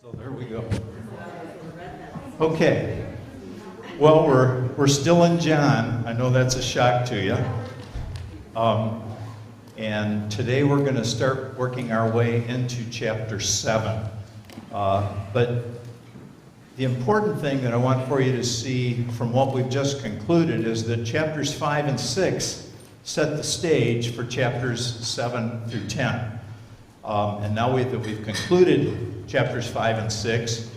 So there we go. Okay. Well, we're still in John. I know that's a shock to you. And today we're going to start working our way into chapter 7. But the important thing that I want for you to see from what we've just concluded is that chapters 5 and 6 set the stage for chapters 7 through 10. And now that we've concluded chapters 5 and 6,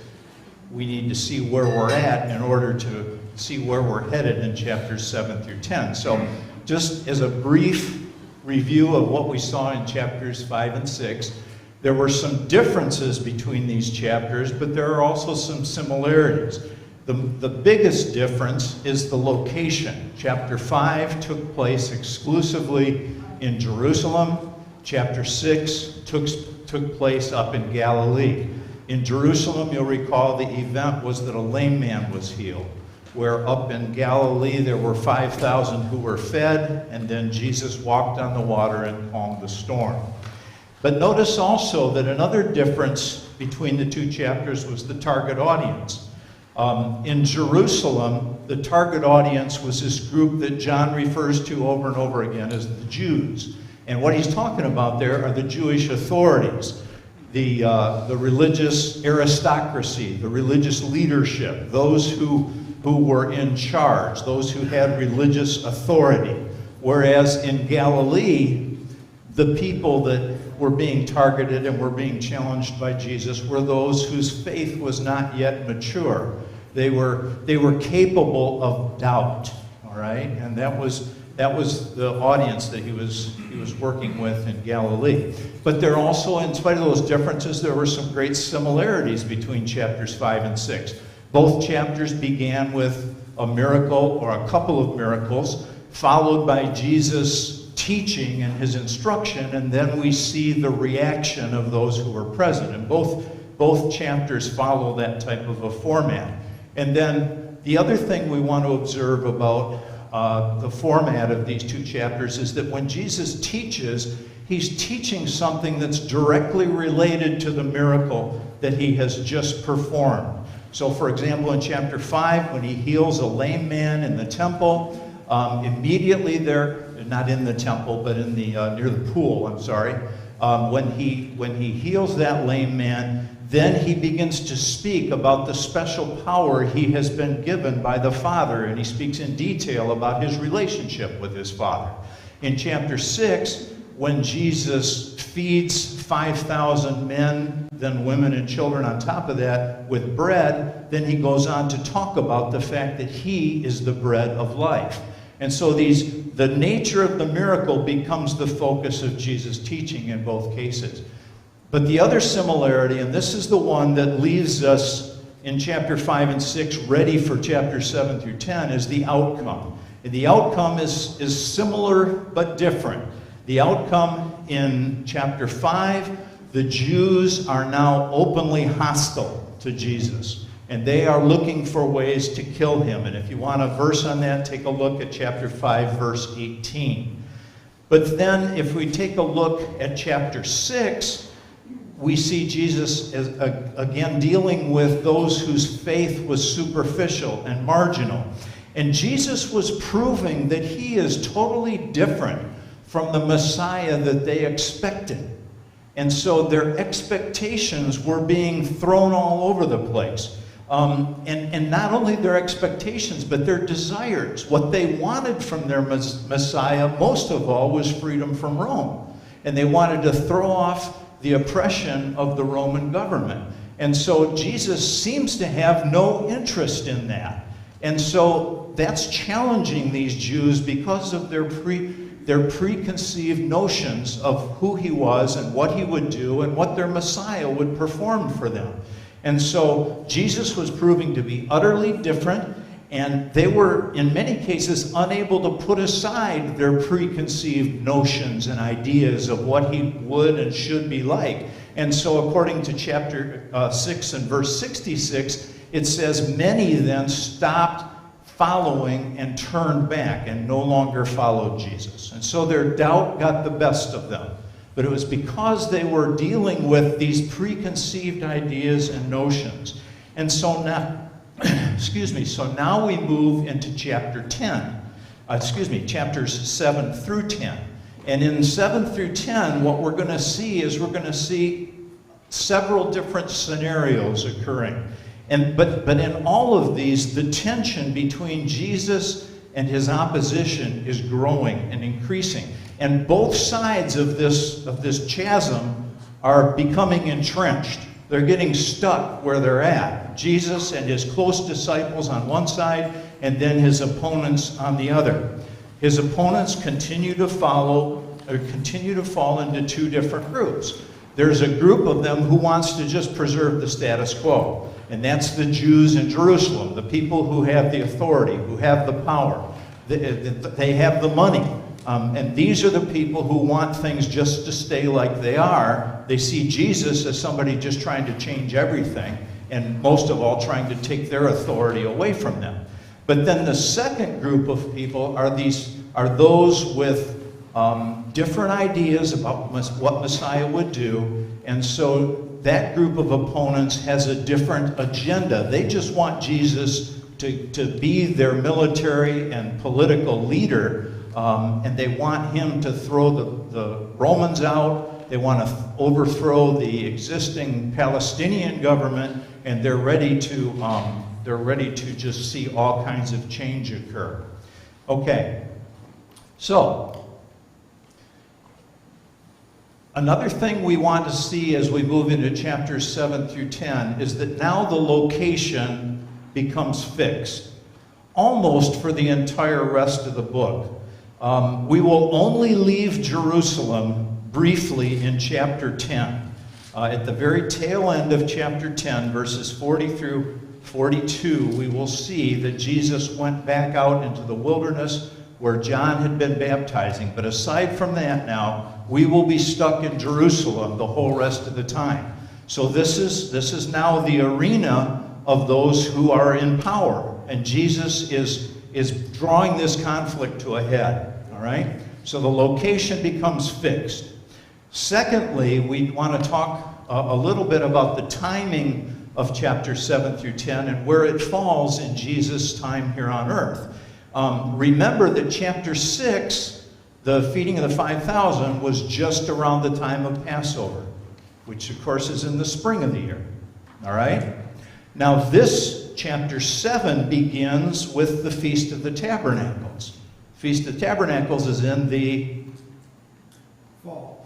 we need to see where we're at in order to see where we're headed in chapters 7 through 10. So just as a brief review of what we saw in chapters 5 and 6, there were some differences between these chapters, but there are also some similarities. The biggest difference is the location. Chapter 5 took place exclusively in Jerusalem. Chapter 6 took place up in Galilee. In Jerusalem, you'll recall the event was that a lame man was healed, where up in Galilee there were 5,000 who were fed, and then Jesus walked on the water and calmed the storm. But notice also that another difference between the two chapters was the target audience. In Jerusalem, the target audience was this group that John refers to over and over again as the Jews. And what he's talking about there are the Jewish authorities, the religious aristocracy, the religious leadership, those who were in charge, those who had religious authority. Whereas in Galilee, the people that were being targeted and were being challenged by Jesus were those whose faith was not yet mature. They were capable of doubt, all right? And that was the audience that he was working with in Galilee. But there also, in spite of those differences, there were some great similarities between chapters 5 and 6. Both chapters began with a miracle or a couple of miracles, followed by Jesus' teaching and his instruction, and then we see the reaction of those who were present. And both chapters follow that type of a format. And then the other thing we want to observe about the format of these two chapters is that when Jesus teaches, he's teaching something that's directly related to the miracle that he has just performed. So, for example, in chapter 5, when he heals a lame man in the temple, immediately there, not in the temple, but in the near the pool, when he heals that lame man, then he begins to speak about the special power he has been given by the Father, and he speaks in detail about his relationship with his Father. In chapter 6, when Jesus feeds 5,000 men, then women and children on top of that, with bread, then he goes on to talk about the fact that he is the bread of life. And so the nature of the miracle becomes the focus of Jesus' teaching in both cases. But the other similarity, and this is the one that leaves us in chapter 5 and 6 ready for chapter 7 through 10, is the outcome. And the outcome is similar but different. The outcome in chapter 5, the Jews are now openly hostile to Jesus. And they are looking for ways to kill him. And if you want a verse on that, take a look at chapter 5, verse 18. But then if we take a look at chapter 6, we see Jesus as, again dealing with those whose faith was superficial and marginal. And Jesus was proving that he is totally different from the Messiah that they expected. And so their expectations were being thrown all over the place. And not only their expectations, but their desires. What they wanted from their Messiah, most of all, was freedom from Rome. And they wanted to throw off the oppression of the Roman government. And so Jesus seems to have no interest in that. And so that's challenging these Jews because of their preconceived notions of who he was and what he would do and what their Messiah would perform for them. And so Jesus was proving to be utterly different, and they were, in many cases, unable to put aside their preconceived notions and ideas of what he would and should be like. And so according to chapter 6 and verse 66, it says, many then stopped following and turned back and no longer followed Jesus. And so their doubt got the best of them. but it was because they were dealing with these preconceived ideas and notions. And so now, so now we move into chapter 10. Chapters 7 through 10. And in 7 through 10, what we're going to see is we're going to see several different scenarios occurring. But in all of these, the tension between Jesus and his opposition is growing and increasing. And both sides of this chasm are becoming entrenched. They're getting stuck where they're at. Jesus and his close disciples on one side, and then his opponents on the other. His opponents continue to fall into two different groups. There's a group of them who wants to just preserve the status quo, and that's the Jews in Jerusalem, the people who have the authority, who have the power. They have the money. And these are the people who want things just to stay like they are. They see Jesus as somebody just trying to change everything, and most of all trying to take their authority away from them. But then the second group of people are those with different ideas about what Messiah would do, and so that group of opponents has a different agenda. They just want Jesus to be their military and political leader, and they want him to throw the Romans out. They want to overthrow the existing Palestinian government, and they're ready to just see all kinds of change occur. Okay, so another thing we want to see as we move into chapters 7 through 10 is that now the location becomes fixed, almost for the entire rest of the book. We will only leave Jerusalem briefly in chapter 10. At the very tail end of chapter 10, verses 40 through 42, we will see that Jesus went back out into the wilderness where John had been baptizing. But aside from that now, we will be stuck in Jerusalem the whole rest of the time. So this is now the arena of those who are in power. And Jesus is drawing this conflict to a head. All right? So the location becomes fixed. Secondly, we want to talk a little bit about the timing of chapters 7 through 10 and where it falls in Jesus' time here on earth. Remember that chapter 6, the feeding of the 5,000, was just around the time of Passover, which of course is in the spring of the year. All right? Now this chapter 7 begins with the Feast of the Tabernacles. Feast of Tabernacles is in the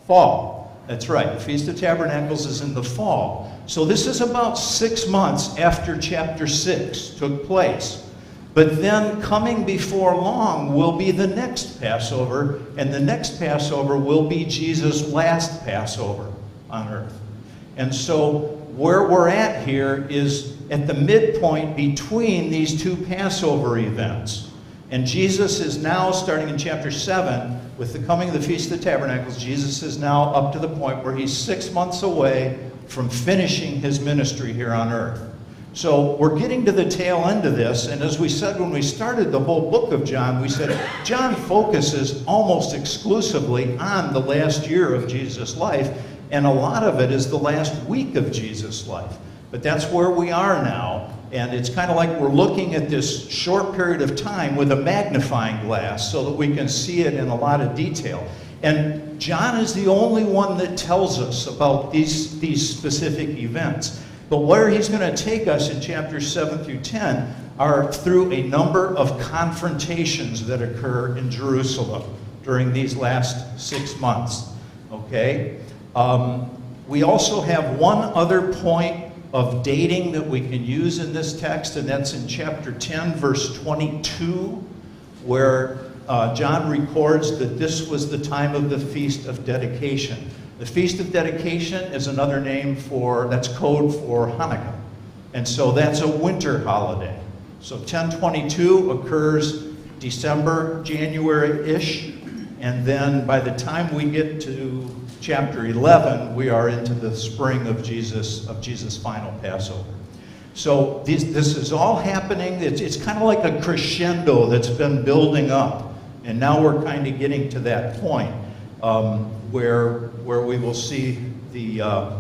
fall. That's right. The Feast of Tabernacles is in the fall. So this is about 6 months after chapter 6 took place. But then coming before long will be the next Passover, and the next Passover will be Jesus' last Passover on earth. And so where we're at here is at the midpoint between these two Passover events. And Jesus is now, starting in chapter 7, with the coming of the Feast of the Tabernacles, Jesus is now up to the point where he's 6 months away from finishing his ministry here on earth. So we're getting to the tail end of this, and as we said when we started the whole book of John, we said John focuses almost exclusively on the last year of Jesus' life, and a lot of it is the last week of Jesus' life. But that's where we are now, and it's kind of like we're looking at this short period of time with a magnifying glass so that we can see it in a lot of detail. And John is the only one that tells us about these specific events. But where he's going to take us in chapters 7 through 10 are through a number of confrontations that occur in Jerusalem during these last 6 months. Okay? We also have one other point of dating that we can use in this text, and that's in chapter 10, verse 22, where John records that this was the time of the Feast of Dedication. The Feast of Dedication is another name that's code for Hanukkah. And so that's a winter holiday. So 1022 occurs December, January-ish, and then by the time we get to chapter 11, we are into the spring of Jesus' final Passover. So this is all happening. It's kind of like a crescendo that's been building up. And now we're kind of getting to that point. where we will see the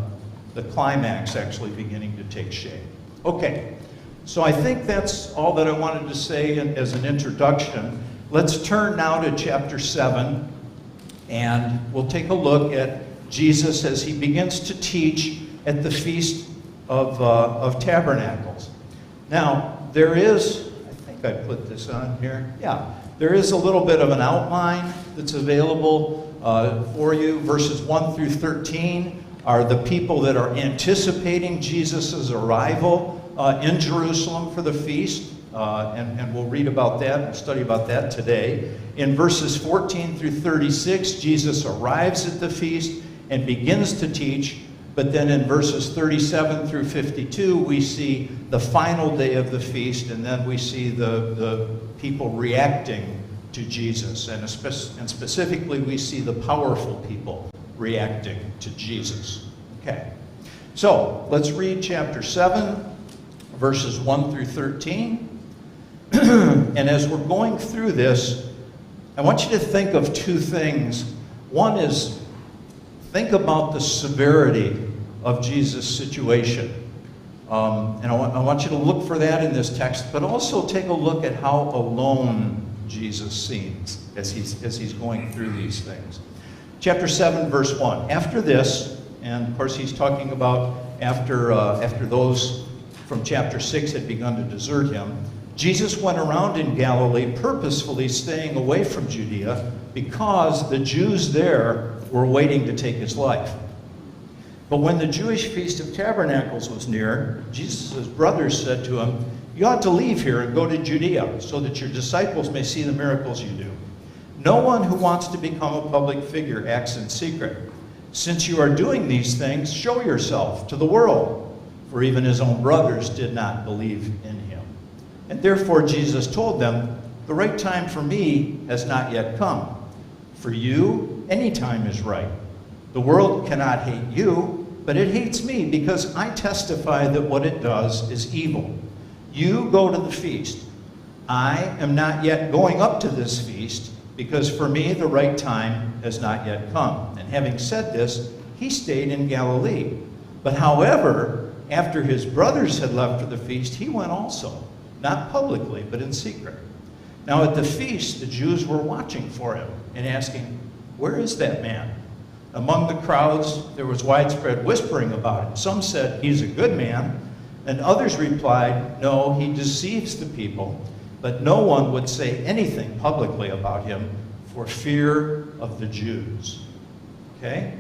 climax actually beginning to take shape. Okay, so I think that's all that I wanted to say as an introduction. Let's turn now to chapter 7, and we'll take a look at Jesus as he begins to teach at the Feast of Tabernacles. Now, there is, I think I put this on here, yeah, there is a little bit of an outline that's available for you. Verses 1 through 13 are the people that are anticipating Jesus' arrival in Jerusalem for the feast, and we'll read about that and study about that today. In verses 14 through 36, Jesus arrives at the feast and begins to teach, but then in verses 37 through 52, we see the final day of the feast, and then we see the people reacting to Jesus, and specifically we see the powerful people reacting to Jesus. Okay, so let's read chapter 7, verses 1 through 13. And as we're going through this, I want you to think of two things. One is, think about the severity of Jesus' situation. And I want you to look for that in this text, but also take a look at how alone Jesus seems as he's going through these things. Chapter 7, verse 1. After this, and of course he's talking about after those from chapter 6 had begun to desert him, Jesus went around in Galilee, purposefully staying away from Judea because the Jews there were waiting to take his life. But when the Jewish Feast of Tabernacles was near, Jesus' brothers said to him, "You ought to leave here and go to Judea, so that your disciples may see the miracles you do. No one who wants to become a public figure acts in secret. Since you are doing these things, show yourself to the world." For even his own brothers did not believe in him. And therefore Jesus told them, "The right time for me has not yet come. For you, any time is right. The world cannot hate you, but it hates me because I testify that what it does is evil. You go to the feast. I am not yet going up to this feast, because for me the right time has not yet come." And having said this, he stayed in Galilee. But however, after his brothers had left for the feast, he went also, not publicly, but in secret. Now at the feast, the Jews were watching for him and asking, "Where is that man?" Among the crowds, there was widespread whispering about him. Some said, "He's a good man," and others replied, "No, he deceives the people." But no one would say anything publicly about him for fear of the Jews. Okay?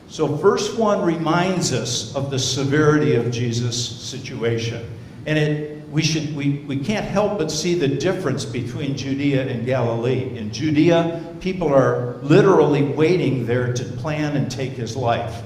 So verse 1 reminds us of the severity of Jesus' situation. And we can't help but see the difference between Judea and Galilee. In Judea, people are literally waiting there to plan and take his life.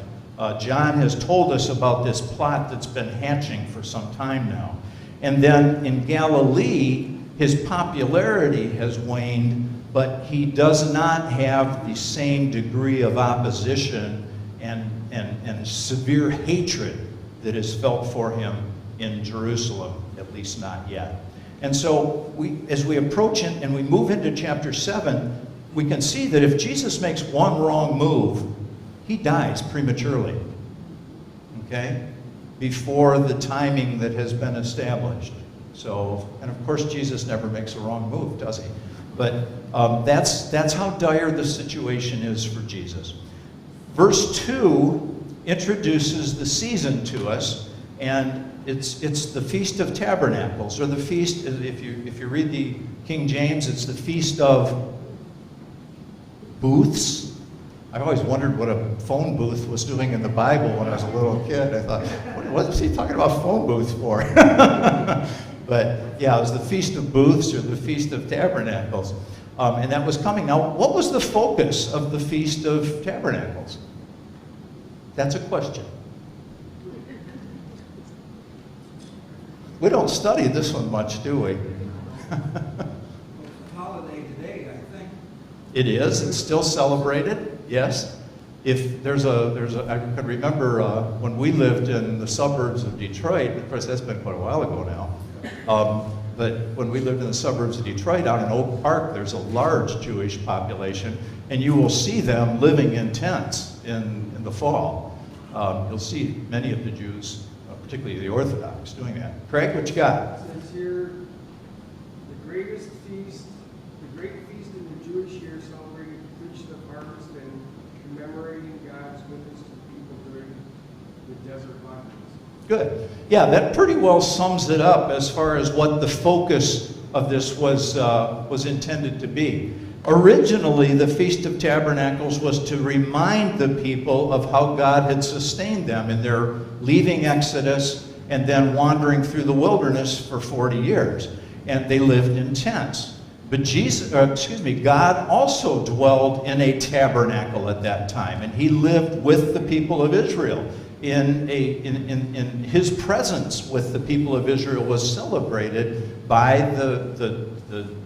John has told us about this plot that's been hatching for some time now. And then in Galilee, his popularity has waned, but he does not have the same degree of opposition and severe hatred that is felt for him in Jerusalem, at least not yet. And so as we approach it and we move into chapter 7, we can see that if Jesus makes one wrong move, he dies prematurely, okay, before the timing that has been established. So, and of course Jesus never makes a wrong move, does he? But that's how dire the situation is for Jesus. Verse 2 introduces the season to us, and it's the Feast of Tabernacles, or the feast, if you read the King James, it's the Feast of Booths. I always wondered what a phone booth was doing in the Bible when I was a little kid. I thought, what was he talking about phone booths for? But yeah, it was the Feast of Booths, or the Feast of Tabernacles. And that was coming. Now, what was the focus of the Feast of Tabernacles? That's a question. We don't study this one much, do we? It's a holiday today, I think. It is. It's still celebrated, yes. If I can remember when we lived in the suburbs of Detroit, of course that's been quite a while ago now, but when we lived in the suburbs of Detroit, out in Oak Park, there's a large Jewish population, and you will see them living in tents in the fall. You'll see many of the Jews, particularly the Orthodox, doing that. Craig, what you got? Since here, the greatest feast, the great feast in the Jewish year celebrated the Feast of Harvest and commemorating God's goodness to people during the desert wanderings. Good. Yeah, that pretty well sums it up as far as what the focus of this was intended to be. Originally, the Feast of Tabernacles was to remind the people of how God had sustained them in their leaving Exodus and then wandering through the wilderness for 40 years. And they lived in tents. But God also dwelled in a tabernacle at that time, and he lived with the people of Israel. In his presence with the people of Israel was celebrated by the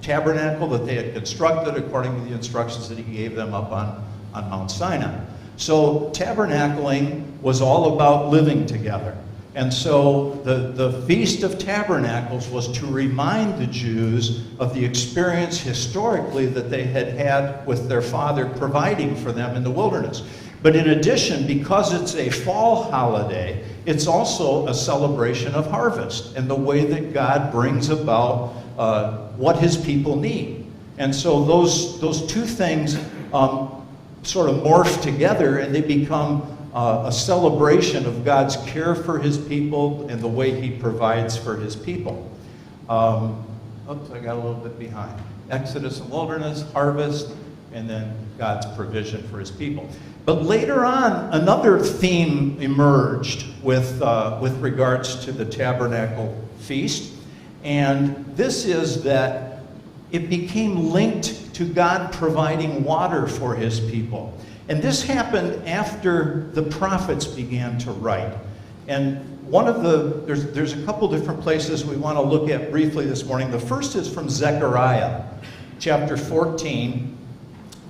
tabernacle that they had constructed according to the instructions that he gave them up on Mount Sinai. So tabernacling was all about living together. And so the Feast of Tabernacles was to remind the Jews of the experience historically that they had had with their Father providing for them in the wilderness. But in addition, because it's a fall holiday, it's also a celebration of harvest and the way that God brings about what his people need. And so those two things sort of morph together, and they become a celebration of God's care for his people and the way he provides for his people. Oops, I got a little bit behind. Exodus and wilderness, harvest, and then God's provision for his people. But later on, another theme emerged with regards to the tabernacle feast, and this is that it became linked to God providing water for his people. And this happened after the prophets began to write. And there's a couple different places we want to look at briefly this morning. The first is from Zechariah, chapter 14,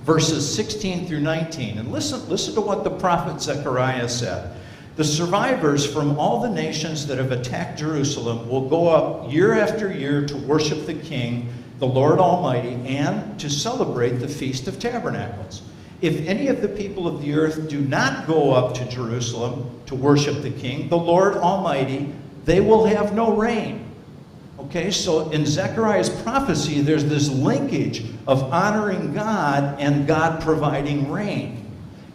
verses 16 through 19. And listen to what the prophet Zechariah said. The survivors from all the nations that have attacked Jerusalem will go up year after year to worship the King, the Lord Almighty, and to celebrate the Feast of Tabernacles. If any of the people of the earth do not go up to Jerusalem to worship the King, the Lord Almighty, they will have no rain. Okay, so in Zechariah's prophecy, there's this linkage of honoring God and God providing rain.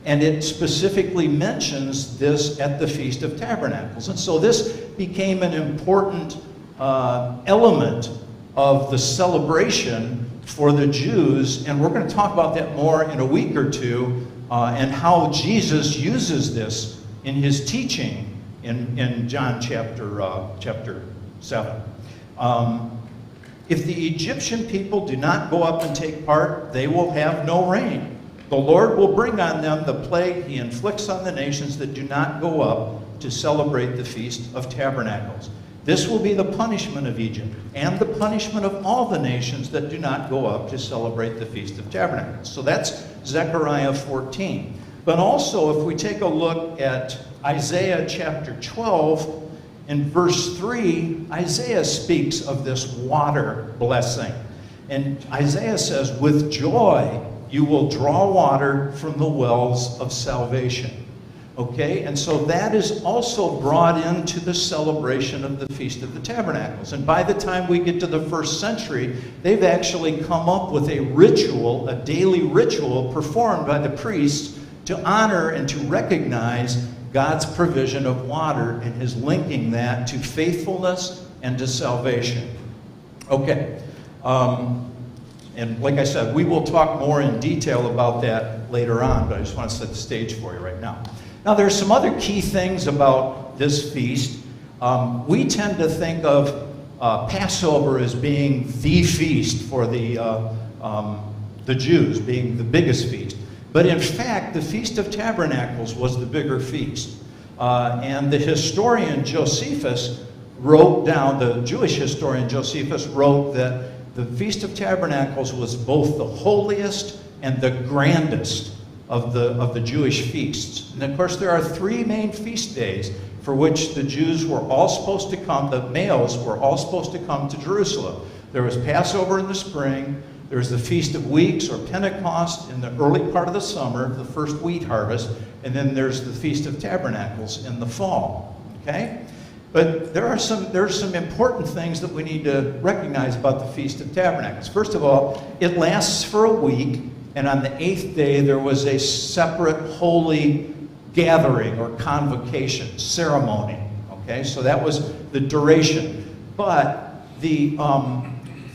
And it specifically mentions this at the Feast of Tabernacles. And so this became an important element of the celebration for the Jews. And we're going to talk about that more in a week or two, and how Jesus uses this in his teaching in John chapter 7. If the Egyptian people do not go up and take part, they will have no rain. The Lord will bring on them the plague he inflicts on the nations that do not go up to celebrate the Feast of Tabernacles. This will be the punishment of Egypt and the punishment of all the nations that do not go up to celebrate the Feast of Tabernacles. So that's Zechariah 14. But also, if we take a look at Isaiah chapter 12, in verse 3, Isaiah speaks of this water blessing. And Isaiah says, with joy you will draw water from the wells of salvation. Okay, and so that is also brought into the celebration of the Feast of the Tabernacles. And by the time we get to the 1st century, they've actually come up with a ritual, a daily ritual performed by the priests to honor and to recognize God's provision of water and his linking that to faithfulness and to salvation. Okay, and like I said, we will talk more in detail about that later on, but I just want to set the stage for you right now. Now, there's some other key things about this feast. We tend to think of Passover as being the feast for the Jews, being the biggest feast. But in fact, the Feast of Tabernacles was the bigger feast. And the historian Josephus wrote down, the Jewish historian Josephus wrote that the Feast of Tabernacles was both the holiest and the grandest of the Jewish feasts. And of course, there are three main feast days for which the Jews were all supposed to come, the males were all supposed to come to Jerusalem. There was Passover in the spring, there was the Feast of Weeks or Pentecost in the early part of the summer, the first wheat harvest, and then there's the Feast of Tabernacles in the fall, okay? But there's some important things that we need to recognize about the Feast of Tabernacles. First of all, it lasts for a week, and on the 8th day there was a separate holy gathering or convocation, ceremony, okay? So that was the duration. But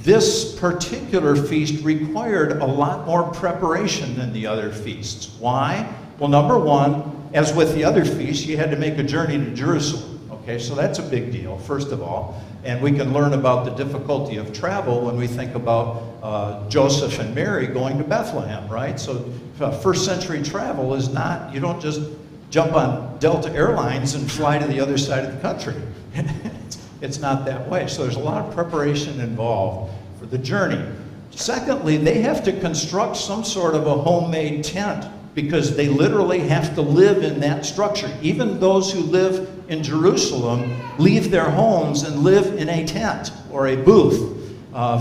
this particular feast required a lot more preparation than the other feasts. Why? Well, number one, as with the other feasts, you had to make a journey to Jerusalem. Okay, so that's a big deal, first of all. And we can learn about the difficulty of travel when we think about Joseph and Mary going to Bethlehem, right? So first century travel is not, you don't just jump on Delta Airlines and fly to the other side of the country. It's not that way. So there's a lot of preparation involved for the journey. Secondly, they have to construct some sort of a homemade tent because they literally have to live in that structure. Even those who live in Jerusalem leave their homes and live in a tent or a booth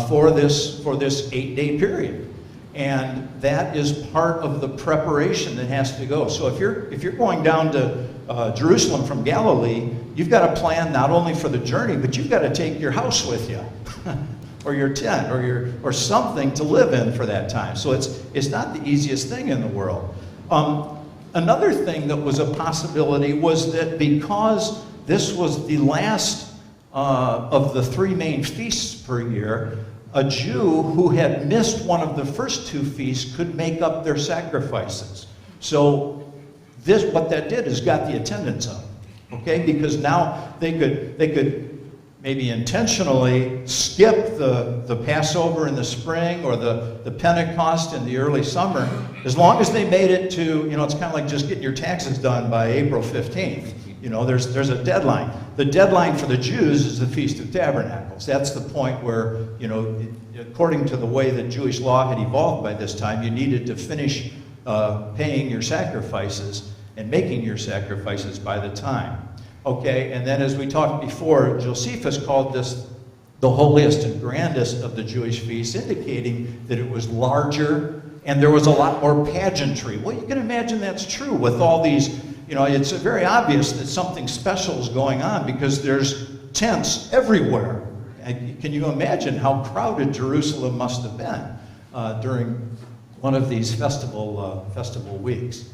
for this 8-day period. And that is part of the preparation that has to go. So if you're going down to Jerusalem from Galilee, you've got to plan not only for the journey, but you've got to take your house with you, or your tent, or something to live in for that time. So it's not the easiest thing in the world. Another thing that was a possibility was that because this was the last of the three main feasts per year, a Jew who had missed one of the first two feasts could make up their sacrifices. So what that did is got the attendance up, okay? Because now they could maybe intentionally skip the Passover in the spring or the Pentecost in the early summer, as long as they made it to, it's kind of like just getting your taxes done by April 15th. There's a deadline. The deadline for the Jews is the Feast of Tabernacles. That's the point where, according to the way that Jewish law had evolved by this time, you needed to finish paying your sacrifices and making your sacrifices by the time. Okay, and then as we talked before, Josephus called this the holiest and grandest of the Jewish feasts, indicating that it was larger and there was a lot more pageantry. Well, you can imagine that's true with all these, it's very obvious that something special is going on because there's tents everywhere. And can you imagine how crowded Jerusalem must have been during one of these festival weeks?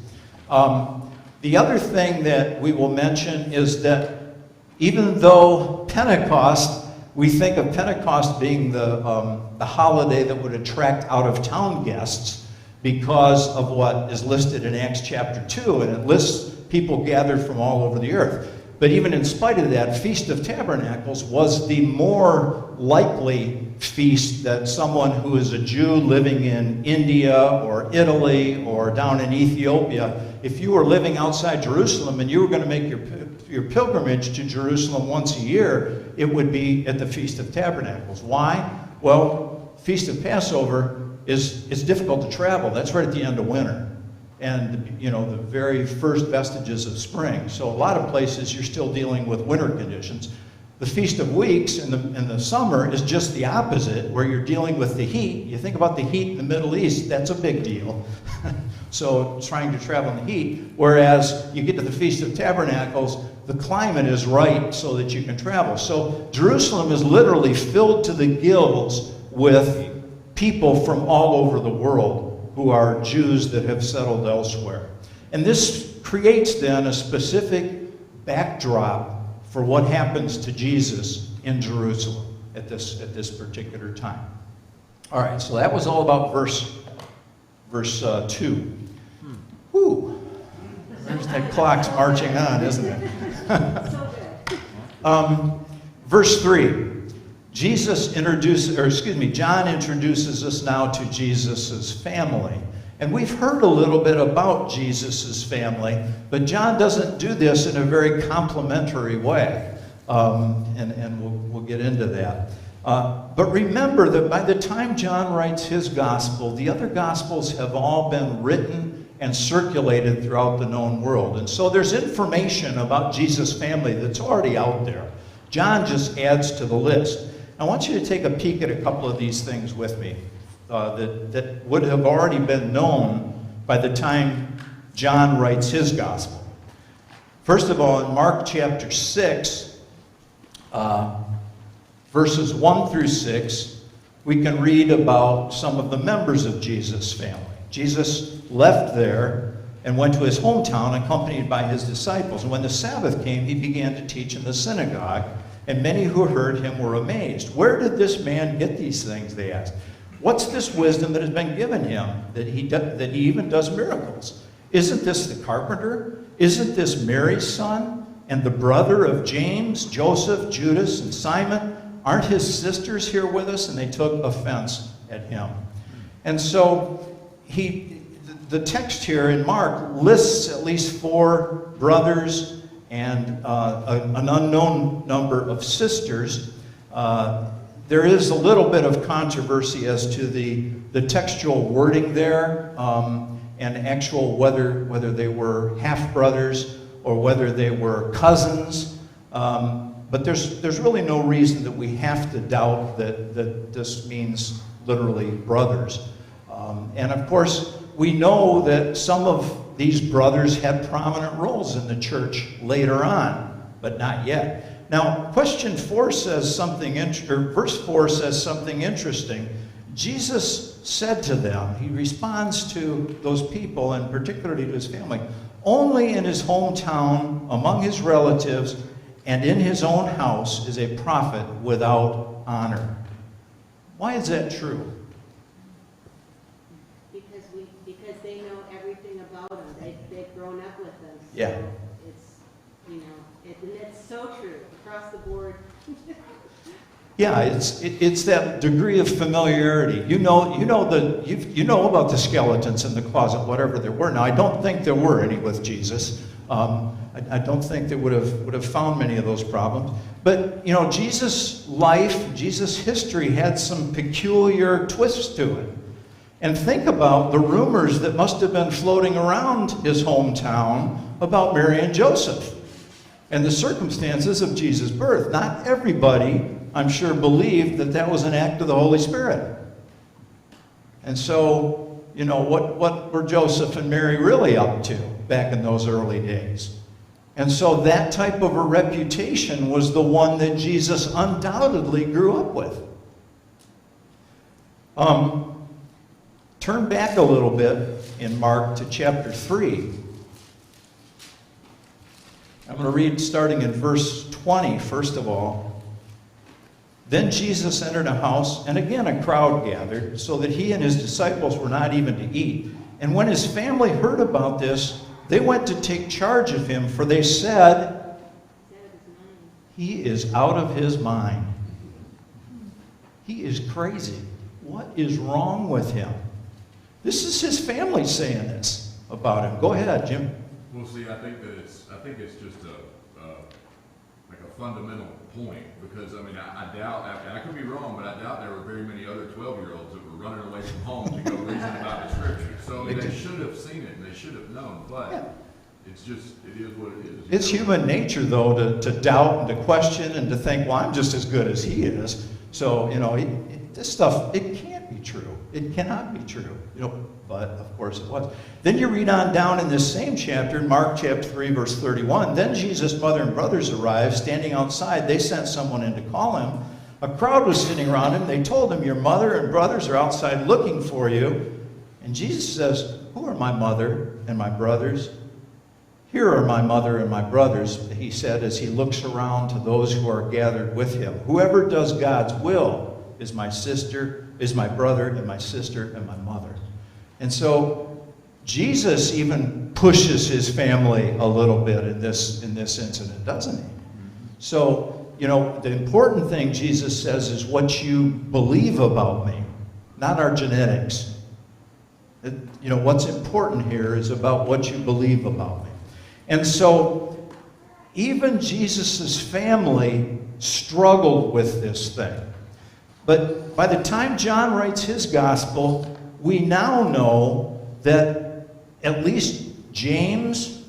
The other thing that we will mention is that even though Pentecost, we think of Pentecost being the holiday that would attract out-of-town guests because of what is listed in Acts chapter 2, and it lists people gathered from all over the earth. But even in spite of that, Feast of Tabernacles was the more likely feast that someone who is a Jew living in India or Italy or down in Ethiopia, if you were living outside Jerusalem and you were going to make your pilgrimage to Jerusalem once a year, it would be at the Feast of Tabernacles. Why? Well, Feast of Passover it's difficult to travel. That's right at the end of winter. And, the very first vestiges of spring. So a lot of places you're still dealing with winter conditions. The Feast of Weeks in the summer is just the opposite, where you're dealing with the heat. You think about the heat in the Middle East, that's a big deal. So trying to travel in the heat, whereas you get to the Feast of Tabernacles, the climate is right so that you can travel. So Jerusalem is literally filled to the gills with people from all over the world who are Jews that have settled elsewhere. And this creates then a specific backdrop for what happens to Jesus in Jerusalem at this particular time. All right, so that was all about verse 2. Whew. There's that clock's marching on, isn't it? Verse 3. John introduces us now to Jesus' family. And we've heard a little bit about Jesus' family, but John doesn't do this in a very complimentary way. And we'll get into that. But remember that by the time John writes his gospel, the other gospels have all been written and circulated throughout the known world. And so there's information about Jesus' family that's already out there. John just adds to the list. I want you to take a peek at a couple of these things with me that would have already been known by the time John writes his gospel. First of all, in Mark chapter 6, verses 1 through 6, we can read about some of the members of Jesus' family. Jesus left there and went to his hometown accompanied by his disciples. And when the Sabbath came, he began to teach in the synagogue, and many who heard him were amazed. Where did this man get these things, they asked. What's this wisdom that has been given him, that he even does miracles? Isn't this the carpenter? Isn't this Mary's son, and the brother of James, Joseph, Judas, and Simon? Aren't his sisters here with us? And they took offense at him. And so the text here in Mark lists at least 4 brothers and an unknown number of sisters. There is a little bit of controversy as to the textual wording there, and actual whether they were half-brothers or whether they were cousins. But there's really no reason that we have to doubt that this means literally brothers. And of course, we know that some of these brothers had prominent roles in the church later on, but not yet. Now, question 4 says something, verse 4 says something interesting. Jesus said to them, he responds to those people, and particularly to his family, only in his hometown, among his relatives, and in his own house is a prophet without honor. Why is that true? Because they know everything about him. They've grown up with him. So Yeah. It's so true across the board. Yeah, it's that degree of familiarity. You know about the skeletons in the closet, whatever there were. Now, I don't think there were any with Jesus. I don't think they would have found many of those problems. But Jesus' life, Jesus' history had some peculiar twists to it. And think about the rumors that must have been floating around his hometown about Mary and Joseph and the circumstances of Jesus' birth. Not everybody, I'm sure, believed that was an act of the Holy Spirit. And so, what were Joseph and Mary really up to back in those early days? And so that type of a reputation was the one that Jesus undoubtedly grew up with. Turn back a little bit in Mark to chapter 3. I'm going to read starting in verse 20, first of all. Then Jesus entered a house, and again a crowd gathered, so that he and his disciples were not even to eat. And when his family heard about this, they went to take charge of him, for they said, he is out of his mind. He is crazy. What is wrong with him? This is his family saying this about him. Go ahead, Jim. Well, see, I think it's just like a fundamental point, because I doubt, and I could be wrong, but I doubt there were very many other 12-year-olds that were running away from home to go reason about the scripture. So they should have seen it and they should have known, but it is what it is. It's human nature, though, to doubt and to question and to think, well, I'm just as good as he is. So, this stuff, it can't be true. It cannot be true. But of course it was. Then you read on down in this same chapter, in Mark chapter 3, verse 31. Then Jesus' mother and brothers arrived. Standing outside, they sent someone in to call him. A crowd was sitting around him. They told him, your mother and brothers are outside looking for you. And Jesus says, who are my mother and my brothers? Here are my mother and my brothers, he said, as he looks around to those who are gathered with him. Whoever does God's will is my sister, is my brother and my sister and my mother. And so Jesus even pushes his family a little bit in this incident, doesn't he? So, the important thing Jesus says is what you believe about me, not our genetics. What's important here is about what you believe about me. And so even Jesus' family struggled with this thing. But by the time John writes his gospel, we now know that at least James,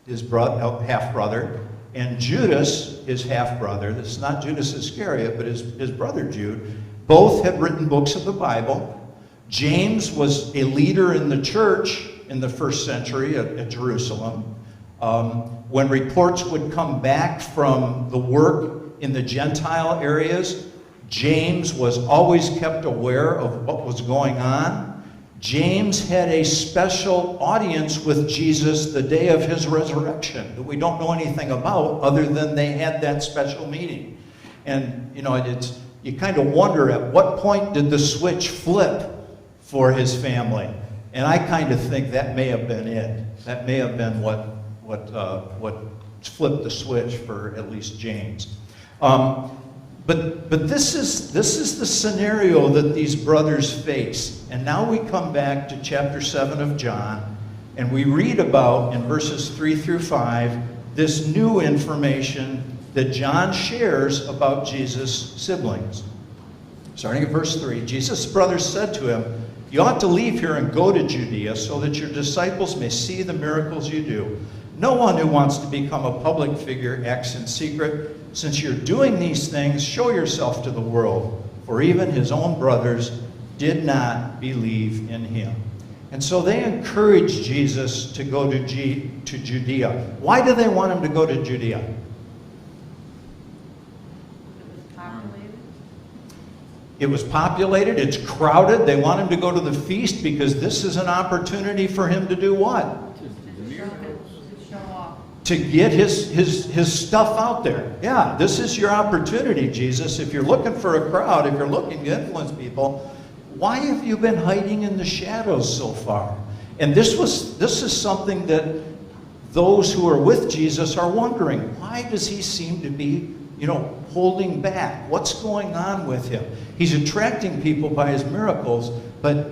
his half-brother, and Judas, his half-brother, this is not Judas Iscariot, but his brother Jude, both had written books of the Bible. James was a leader in the church in the first century at Jerusalem. When reports would come back from the work in the Gentile areas, James was always kept aware of what was going on. James had a special audience with Jesus the day of his resurrection that we don't know anything about other than they had that special meeting. And, you know, you kind of wonder at what point did the switch flip for his family. And I kind of think that may have been it. That may have been what flipped the switch for at least James. But this is the scenario that these brothers face. And now we come back to chapter 7 of John, and we read about, in verses 3 through 5, this new information that John shares about Jesus' siblings. Starting at verse 3, Jesus' brothers said to him, "You ought to leave here and go to Judea so that your disciples may see the miracles you do. No one who wants to become a public figure acts in secret. Since you're doing these things, show yourself to the world." For even his own brothers did not believe in him. And so they encouraged Jesus to go to Judea. Why do they want him to go to Judea? It was populated, it's crowded. They want him to go to the feast because this is an opportunity for him to do what? To get his stuff out there. Yeah, this is your opportunity, Jesus. If you're looking for a crowd, if you're looking to influence people, why have you been hiding in the shadows so far? And this is something that those who are with Jesus are wondering. Why does he seem to be, holding back? What's going on with him? He's attracting people by his miracles, but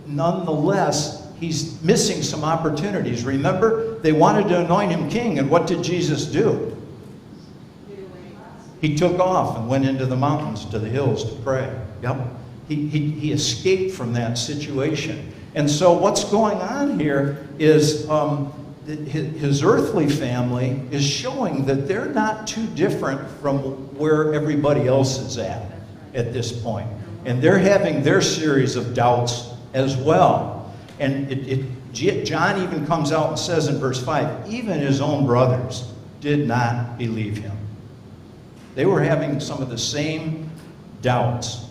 nonetheless, he's missing some opportunities. Remember, they wanted to anoint him king, and what did Jesus do? He took off and went into the mountains, to the hills to pray. Yep. He escaped from that situation. And so what's going on here is his earthly family is showing that they're not too different from where everybody else is at this point. And they're having their series of doubts as well. And John even comes out and says in verse 5, even his own brothers did not believe him. They were having some of the same doubts.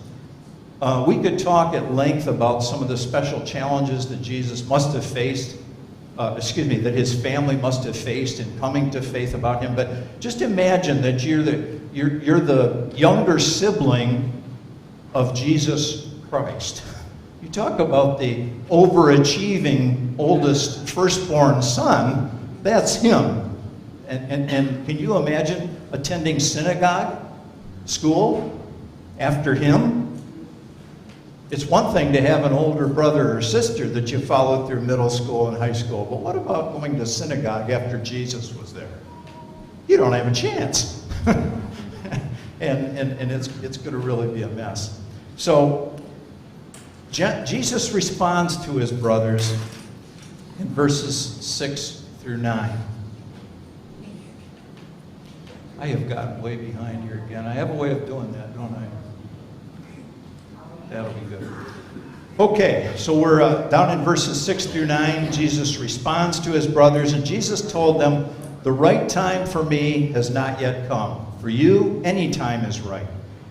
We could talk at length about some of the special challenges that Jesus must have faced, that his family must have faced in coming to faith about him. But just imagine that you're the younger sibling of Jesus Christ. You talk about the overachieving oldest firstborn son, that's him. And can you imagine attending synagogue, school, after him? It's one thing to have an older brother or sister that you followed through middle school and high school, but what about going to synagogue after Jesus was there? You don't have a chance. and it's going to really be a mess. So Jesus responds to his brothers in verses 6 through 9. I have gotten way behind here again. I have a way of doing that, don't I? That'll be good. Okay, so we're down in verses 6 through 9. Jesus responds to his brothers, and Jesus told them, the right time for me has not yet come. For you, any time is right.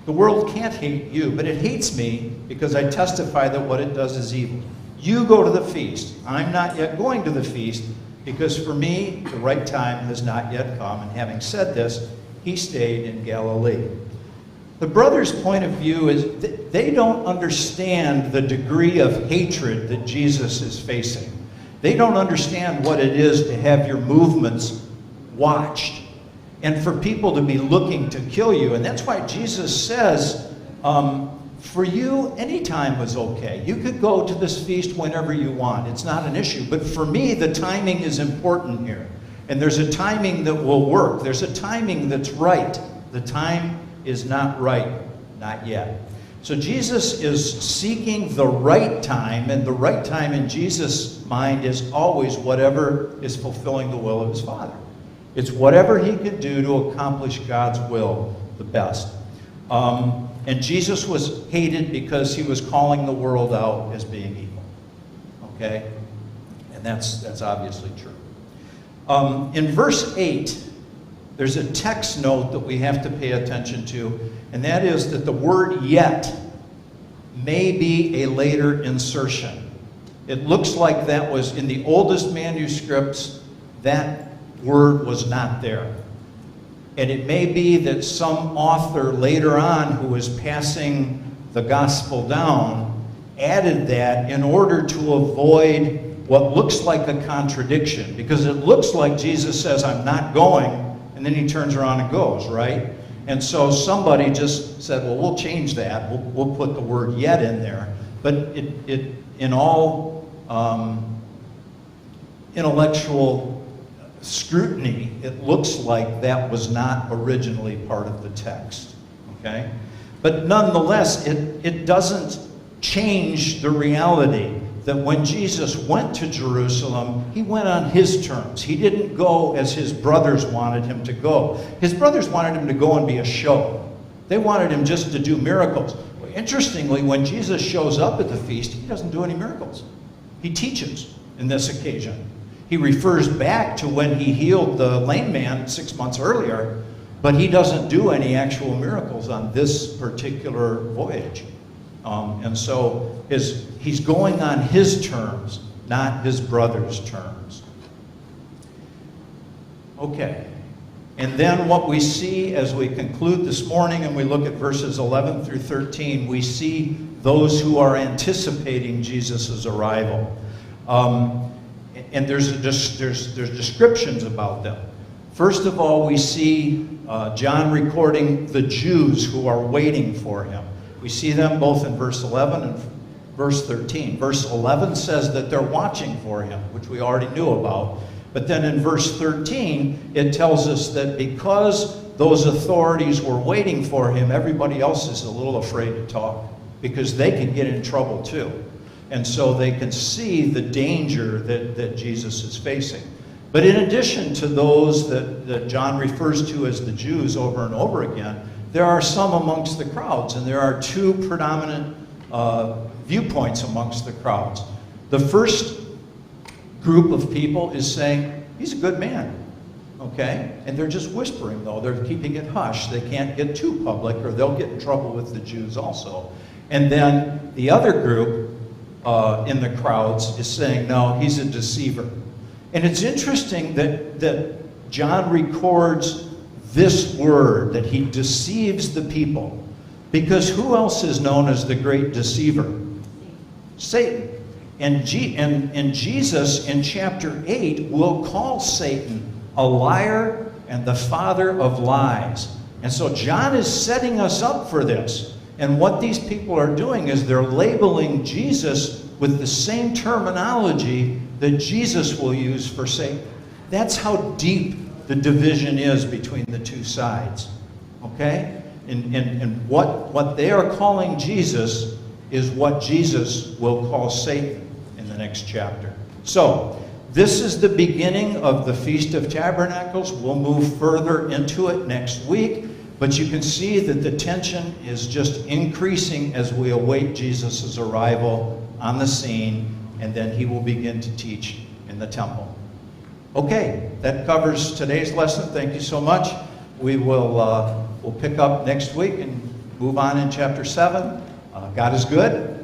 The world can't hate you, but it hates me because I testify that what it does is evil. You go to the feast. I'm not yet going to the feast because for me, the right time has not yet come. And having said this, he stayed in Galilee. The brothers' point of view is they don't understand the degree of hatred that Jesus is facing. They don't understand what it is to have your movements watched and for people to be looking to kill you. And that's why Jesus says, for you, any time was okay. You could go to this feast whenever you want. It's not an issue. But for me, the timing is important here. And there's a timing that will work. There's a timing that's right. The time is not right, not yet. So Jesus is seeking the right time, and the right time in Jesus' mind is always whatever is fulfilling the will of his Father. It's whatever he could do to accomplish God's will the best. And Jesus was hated because he was calling the world out as being evil. Okay? And that's obviously true. In verse 8, there's a text note that we have to pay attention to, and that is that the word yet may be a later insertion. It looks like that was in the oldest manuscripts, that word was not there. And it may be that some author later on who was passing the gospel down added that in order to avoid what looks like a contradiction. Because it looks like Jesus says, I'm not going, and then he turns around and goes, right? And so somebody just said, well, we'll change that. We'll put the word yet in there. But it in all intellectual scrutiny, it looks like that was not originally part of the text. Okay? But nonetheless, it doesn't change the reality that when Jesus went to Jerusalem, he went on his terms. He didn't go as his brothers wanted him to go. His brothers wanted him to go and be a show. They wanted him just to do miracles. Well, interestingly, when Jesus shows up at the feast, he doesn't do any miracles. He teaches in this occasion. He refers back to when he healed the lame man 6 months earlier, but he doesn't do any actual miracles on this particular voyage. And so he's going on his terms, not his brother's terms. Okay. And then what we see as we conclude this morning and we look at verses 11 through 13, we see those who are anticipating Jesus' arrival. And there's descriptions about them. First of all, we see John recording the Jews who are waiting for him. We see them both in verse 11 and verse 13. Verse 11 says that they're watching for him, which we already knew about. But then in verse 13, it tells us that because those authorities were waiting for him, everybody else is a little afraid to talk because they can get in trouble too. And so they can see the danger that Jesus is facing. But in addition to those that John refers to as the Jews over and over again, there are some amongst the crowds, and there are two predominant viewpoints amongst the crowds. The first group of people is saying, he's a good man, okay? And they're just whispering, though. They're keeping it hush. They can't get too public, or they'll get in trouble with the Jews also. And then the other group in the crowds is saying, no, he's a deceiver. And it's interesting that John records this word, that he deceives the people. Because who else is known as the great deceiver? Satan. And Jesus in chapter 8 will call Satan a liar and the father of lies. And so John is setting us up for this. And what these people are doing is they're labeling Jesus with the same terminology that Jesus will use for Satan. That's how deep the division is between the two sides. Okay? And what they are calling Jesus is what Jesus will call Satan in the next chapter. So, this is the beginning of the Feast of Tabernacles. We'll move further into it next week. But you can see that the tension is just increasing as we await Jesus' arrival on the scene, and then he will begin to teach in the temple. Okay, that covers today's lesson. Thank you so much. We will we'll pick up next week and move on in chapter 7. God is good.